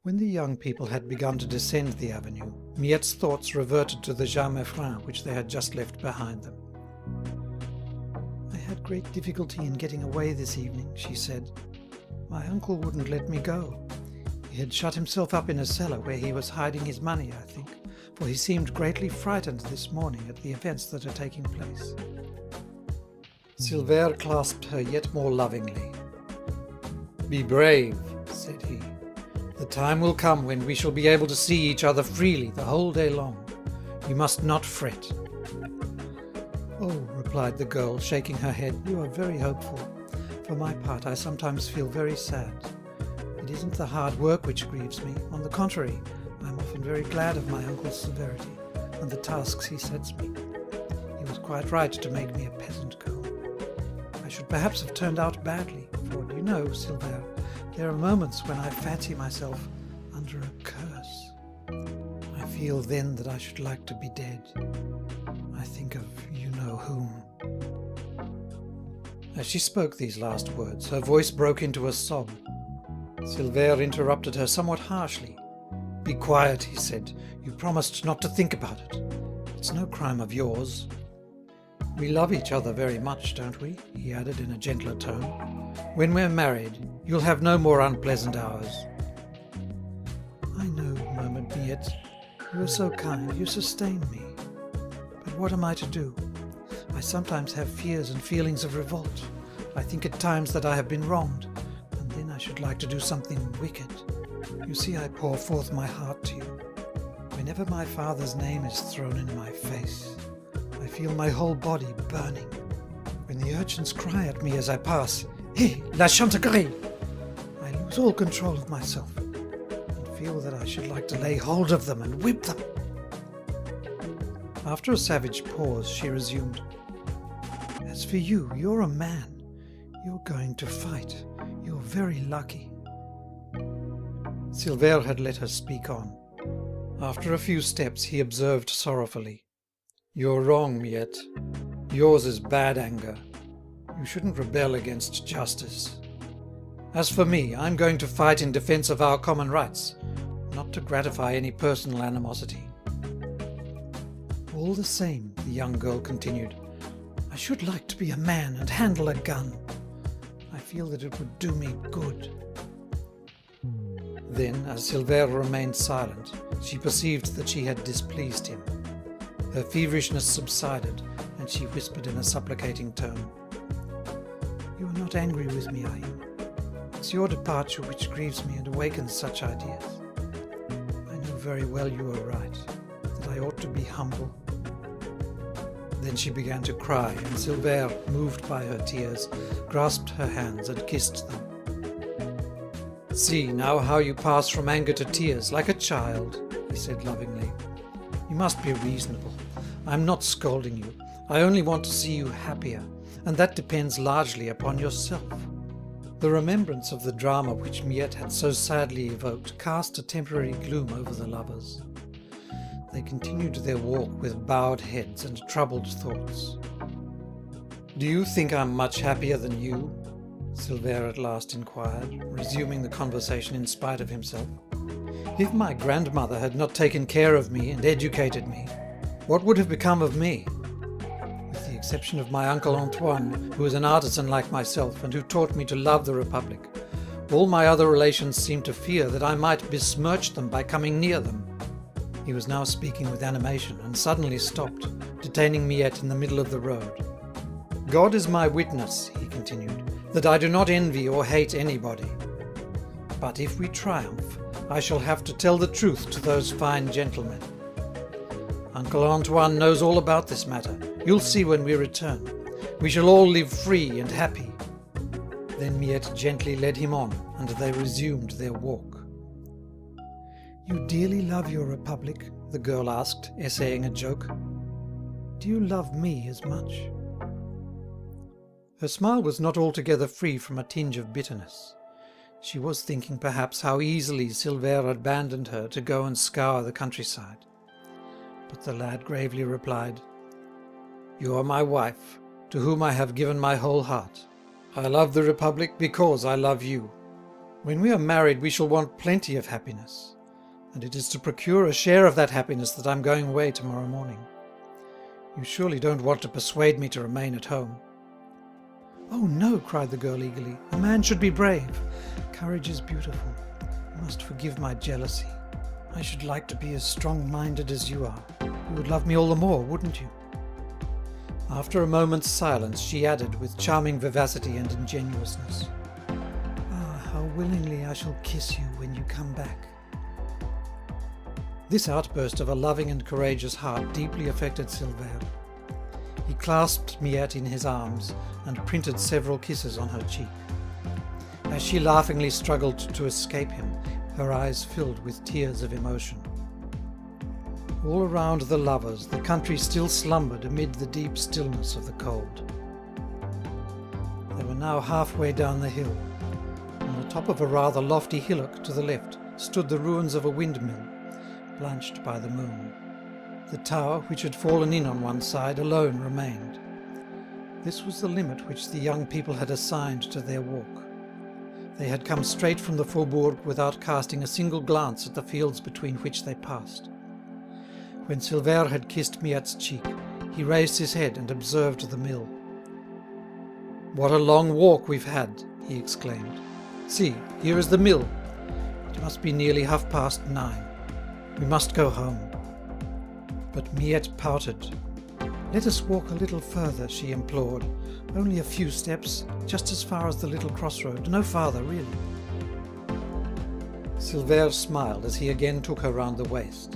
When the young people had begun to descend the avenue, Miette's thoughts reverted to the Jas which they had just left behind them. "I had great difficulty in getting away this evening," she said. "My uncle wouldn't let me go. He had shut himself up in a cellar where he was hiding his money, I think, for he seemed greatly frightened this morning at the events that are taking place." Silvère clasped her yet more lovingly. "Be brave," said he. "The time will come when we shall be able to see each other freely the whole day long. You must not fret." "Oh," replied the girl, shaking her head, "you are very hopeful. For my part, I sometimes feel very sad. It isn't the hard work which grieves me. On the contrary, I am often very glad of my uncle's severity and the tasks he sets me. He was quite right to make me a peasant girl. I should perhaps have turned out badly, for, do you know, Silvère, there are moments when I fancy myself under a curse. I feel then that I should like to be dead. I think of you-know-whom." As she spoke these last words, her voice broke into a sob. Silvère interrupted her somewhat harshly. "Be quiet," he said. "You promised not to think about it. It's no crime of yours. We love each other very much, don't we?" he added in a gentler tone. "When we're married, you'll have no more unpleasant hours." "I know," murmured Miette. "You are so kind, you sustain me. But what am I to do? I sometimes have fears and feelings of revolt. I think at times that I have been wronged, and then I should like to do something wicked. You see, I pour forth my heart to you. Whenever my father's name is thrown in my face, I feel my whole body burning. When the urchins cry at me as I pass, 'Hé, la Chantegreil!' I lose all control of myself, and feel that I should like to lay hold of them and whip them." After a savage pause, she resumed, "As for you, you're a man. You're going to fight. You're very lucky." Silvère had let her speak on. After a few steps, he observed sorrowfully, "You're wrong, Miette. Yours is bad anger. You shouldn't rebel against justice. As for me, I'm going to fight in defense of our common rights, not to gratify any personal animosity." "All the same," the young girl continued, "I should like to be a man and handle a gun. I feel that it would do me good." Then, as Silvère remained silent, she perceived that she had displeased him. Her feverishness subsided, and she whispered in a supplicating tone, "You are not angry with me, are you? It's your departure which grieves me and awakens such ideas. I know very well you are right, that I ought to be humble." Then she began to cry, and Silvère, moved by her tears, grasped her hands and kissed them. "See now how you pass from anger to tears, like a child," he said lovingly. "You must be reasonable. I'm not scolding you. I only want to see you happier, and that depends largely upon yourself." The remembrance of the drama which Miette had so sadly evoked cast a temporary gloom over the lovers. They continued their walk with bowed heads and troubled thoughts. "Do you think I'm much happier than you?" Silvère at last inquired, resuming the conversation in spite of himself. "If my grandmother had not taken care of me and educated me, what would have become of me? With the exception of my uncle Antoine, who is an artisan like myself and who taught me to love the Republic, all my other relations seemed to fear that I might besmirch them by coming near them." He was now speaking with animation, and suddenly stopped, detaining Miette in the middle of the road. "God is my witness," he continued, "that I do not envy or hate anybody. But if we triumph, I shall have to tell the truth to those fine gentlemen. Uncle Antoine knows all about this matter. You'll see when we return. We shall all live free and happy." Then Miette gently led him on, and they resumed their walk. "You dearly love your Republic?" the girl asked, essaying a joke. "Do you love me as much?" Her smile was not altogether free from a tinge of bitterness. She was thinking perhaps how easily Silvère abandoned her to go and scour the countryside. But the lad gravely replied, "You are my wife, to whom I have given my whole heart. I love the Republic because I love you. When we are married, we shall want plenty of happiness, and it is to procure a share of that happiness that I'm going away tomorrow morning. You surely don't want to persuade me to remain at home." "Oh no," cried the girl eagerly. "A man should be brave. Courage is beautiful. You must forgive my jealousy. I should like to be as strong-minded as you are. You would love me all the more, wouldn't you?" After a moment's silence, she added with charming vivacity and ingenuousness, "Ah, how willingly I shall kiss you when you come back." This outburst of a loving and courageous heart deeply affected Silver. He clasped Miette in his arms and printed several kisses on her cheek. As she laughingly struggled to escape him, her eyes filled with tears of emotion. All around the lovers, the country still slumbered amid the deep stillness of the cold. They were now halfway down the hill. On the top of a rather lofty hillock to the left stood the ruins of a windmill, blanched by the moon. The tower, which had fallen in on one side, alone remained. This was the limit which the young people had assigned to their walk. They had come straight from the faubourg without casting a single glance at the fields between which they passed. When Silver had kissed Miette's cheek, he raised his head and observed the mill. "What a long walk we've had!" he exclaimed. "See, here is the mill. It must be nearly 9:30. We must go home." But Miette pouted. "Let us walk a little further," she implored. "Only a few steps, just as far as the little crossroad, no farther, really." Silver smiled as he again took her round the waist.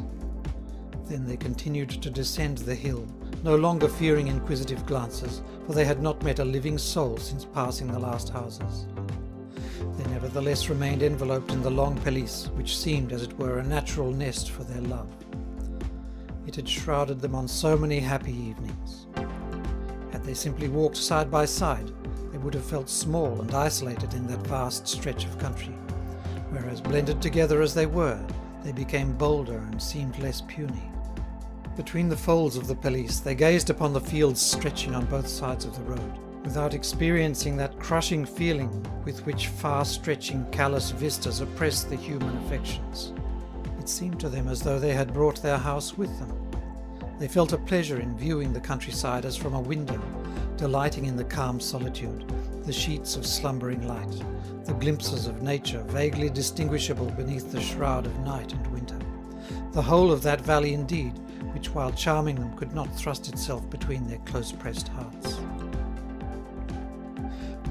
Then they continued to descend the hill, no longer fearing inquisitive glances, for they had not met a living soul since passing the last houses. They nevertheless remained enveloped in the long pelisse, which seemed, as it were, a natural nest for their love. It had shrouded them on so many happy evenings. Had they simply walked side by side, they would have felt small and isolated in that vast stretch of country, whereas blended together as they were, they became bolder and seemed less puny. Between the folds of the pelisse they gazed upon the fields stretching on both sides of the road, without experiencing that crushing feeling with which far-stretching callous vistas oppress the human affections. It seemed to them as though they had brought their house with them. They felt a pleasure in viewing the countryside as from a window, delighting in the calm solitude, the sheets of slumbering light, the glimpses of nature vaguely distinguishable beneath the shroud of night and winter. The whole of that valley indeed, which while charming them could not thrust itself between their close-pressed hearts.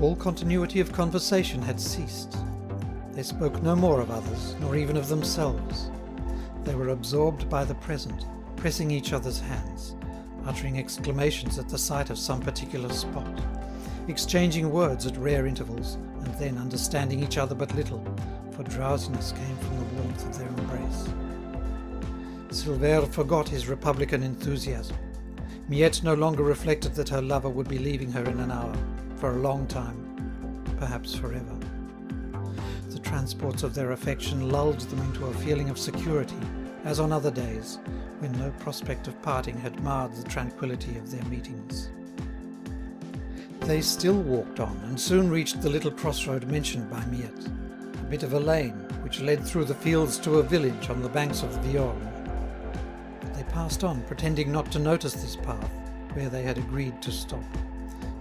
All continuity of conversation had ceased. They spoke no more of others, nor even of themselves. They were absorbed by the present, pressing each other's hands, uttering exclamations at the sight of some particular spot, exchanging words at rare intervals, and then understanding each other but little, for drowsiness came from the warmth of their embrace. Silver forgot his republican enthusiasm. Miette no longer reflected that her lover would be leaving her in an hour, for a long time, perhaps forever. The transports of their affection lulled them into a feeling of security, as on other days, when no prospect of parting had marred the tranquillity of their meetings. They still walked on, and soon reached the little crossroad mentioned by Miette, a bit of a lane which led through the fields to a village on the banks of the Viorne. They passed on, pretending not to notice this path, where they had agreed to stop,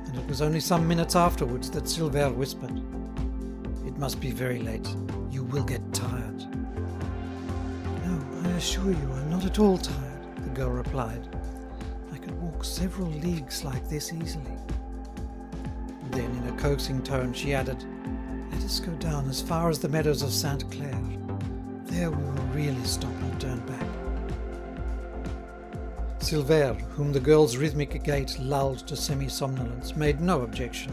and it was only some minutes afterwards that Silver whispered, "It must be very late. You will get tired." "No, I assure you I'm not at all tired," the girl replied. "I could walk several leagues like this easily." Then, in a coaxing tone, she added, "Let us go down as far as the meadows of Sainte Claire. There we will really stop and turn back." Silver, whom the girl's rhythmic gait lulled to semi-somnolence, made no objection,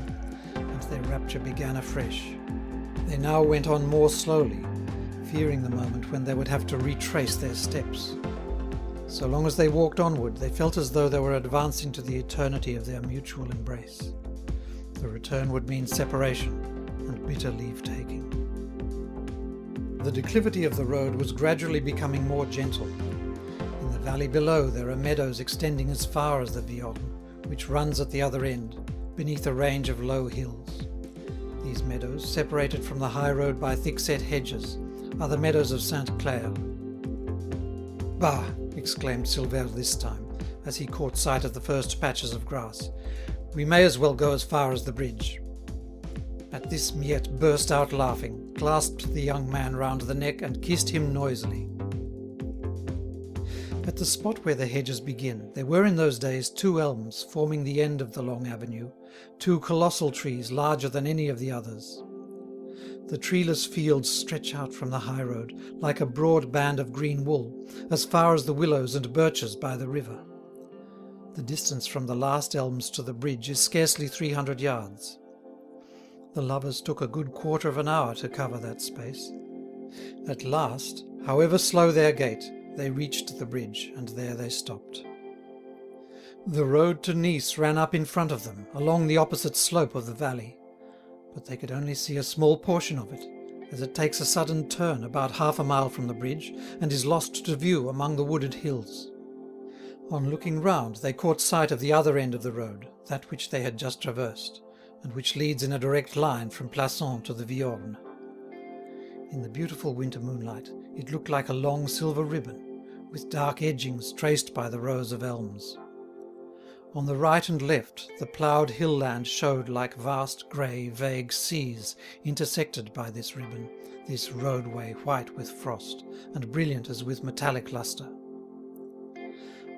and their rapture began afresh. They now went on more slowly, fearing the moment when they would have to retrace their steps. So long as they walked onward, they felt as though they were advancing to the eternity of their mutual embrace. The return would mean separation and bitter leave-taking. The declivity of the road was gradually becoming more gentle. In the valley below there are meadows extending as far as the Viorne, which runs at the other end, beneath a range of low hills. These meadows, separated from the high road by thick-set hedges, are the meadows of Sainte Claire. "Bah!" exclaimed Silver this time, as he caught sight of the first patches of grass. "We may as well go as far as the bridge." At this Miette burst out laughing, clasped the young man round the neck and kissed him noisily. At the spot where the hedges begin, there were in those days 2 elms forming the end of the long avenue, 2 colossal trees larger than any of the others. The treeless fields stretch out from the high road, like a broad band of green wool, as far as the willows and birches by the river. The distance from the last elms to the bridge is scarcely 300 yards. The lovers took a good quarter of an hour to cover that space. At last, however slow their gait, they reached the bridge, and there they stopped. The road to Nice ran up in front of them, along the opposite slope of the valley, but they could only see a small portion of it, as it takes a sudden turn about half a mile from the bridge, and is lost to view among the wooded hills. On looking round, they caught sight of the other end of the road, that which they had just traversed, and which leads in a direct line from Plassans to the Viorne. In the beautiful winter moonlight, it looked like a long silver ribbon, with dark edgings traced by the rows of elms. On the right and left, the ploughed hill land showed like vast grey, vague seas intersected by this ribbon, this roadway white with frost, and brilliant as with metallic lustre.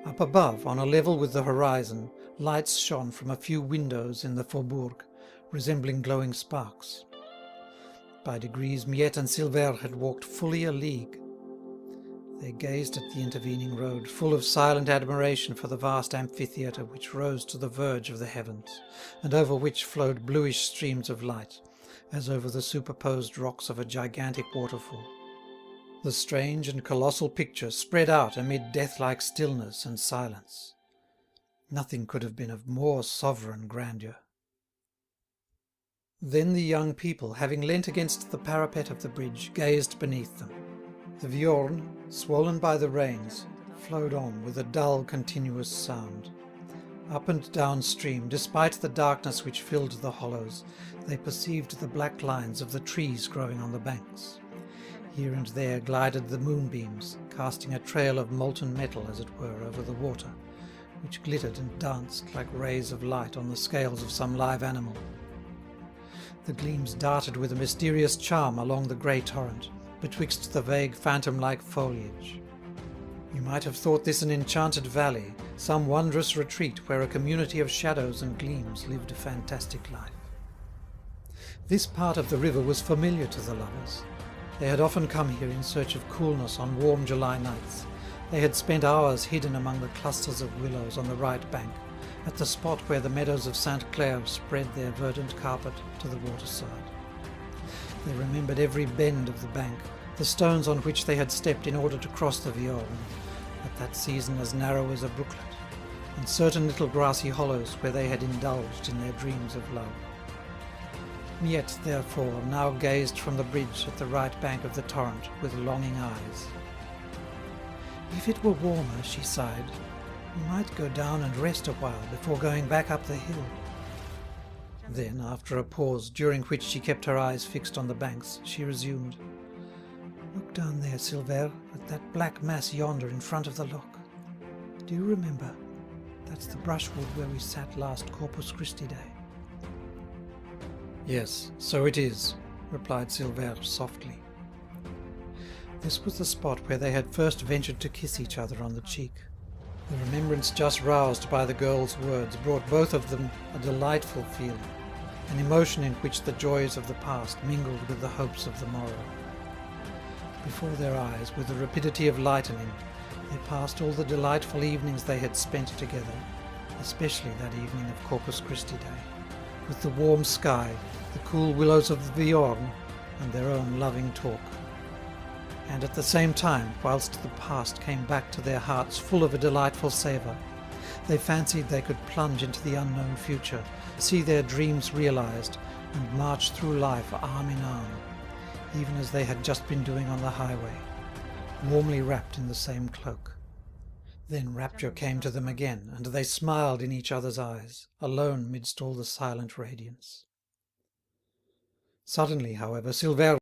Up above, on a level with the horizon, lights shone from a few windows in the faubourg, resembling glowing sparks. By degrees Miette and Silver had walked fully a league. They gazed at the intervening road, full of silent admiration for the vast amphitheatre which rose to the verge of the heavens, and over which flowed bluish streams of light, as over the superposed rocks of a gigantic waterfall. The strange and colossal picture spread out amid death-like stillness and silence. Nothing could have been of more sovereign grandeur. Then the young people, having leant against the parapet of the bridge, gazed beneath them. The Viorne, swollen by the rains, flowed on with a dull, continuous sound. Up and down stream, despite the darkness which filled the hollows, they perceived the black lines of the trees growing on the banks. Here and there glided the moonbeams, casting a trail of molten metal, as it were, over the water, which glittered and danced like rays of light on the scales of some live animal. The gleams darted with a mysterious charm along the grey torrent, betwixt the vague phantom-like foliage. You might have thought this an enchanted valley, some wondrous retreat where a community of shadows and gleams lived a fantastic life. This part of the river was familiar to the lovers. They had often come here in search of coolness on warm July nights. They had spent hours hidden among the clusters of willows on the right bank, at the spot where the meadows of Sainte Claire spread their verdant carpet to the waterside. They remembered every bend of the bank, the stones on which they had stepped in order to cross the Viorne, at that season as narrow as a brooklet, and certain little grassy hollows where they had indulged in their dreams of love. Miette, therefore, now gazed from the bridge at the right bank of the torrent with longing eyes. "If it were warmer," she sighed, "we might go down and rest a while before going back up the hill." Then, after a pause, during which she kept her eyes fixed on the banks, she resumed, "Look down there, Silver, at that black mass yonder in front of the lock. Do you remember? That's the brushwood where we sat last Corpus Christi Day." "Yes, so it is," replied Silver softly. This was the spot where they had first ventured to kiss each other on the cheek. The remembrance just roused by the girl's words brought both of them a delightful feeling, an emotion in which the joys of the past mingled with the hopes of the morrow. Before their eyes, with the rapidity of lightning, they passed all the delightful evenings they had spent together, especially that evening of Corpus Christi Day, with the warm sky, the cool willows of the Viorne, and their own loving talk. And at the same time, whilst the past came back to their hearts full of a delightful savour, they fancied they could plunge into the unknown future, see their dreams realized, and march through life arm in arm, even as they had just been doing on the highway, warmly wrapped in the same cloak. Then rapture came to them again, and they smiled in each other's eyes, alone midst all the silent radiance. Suddenly, however, Silvère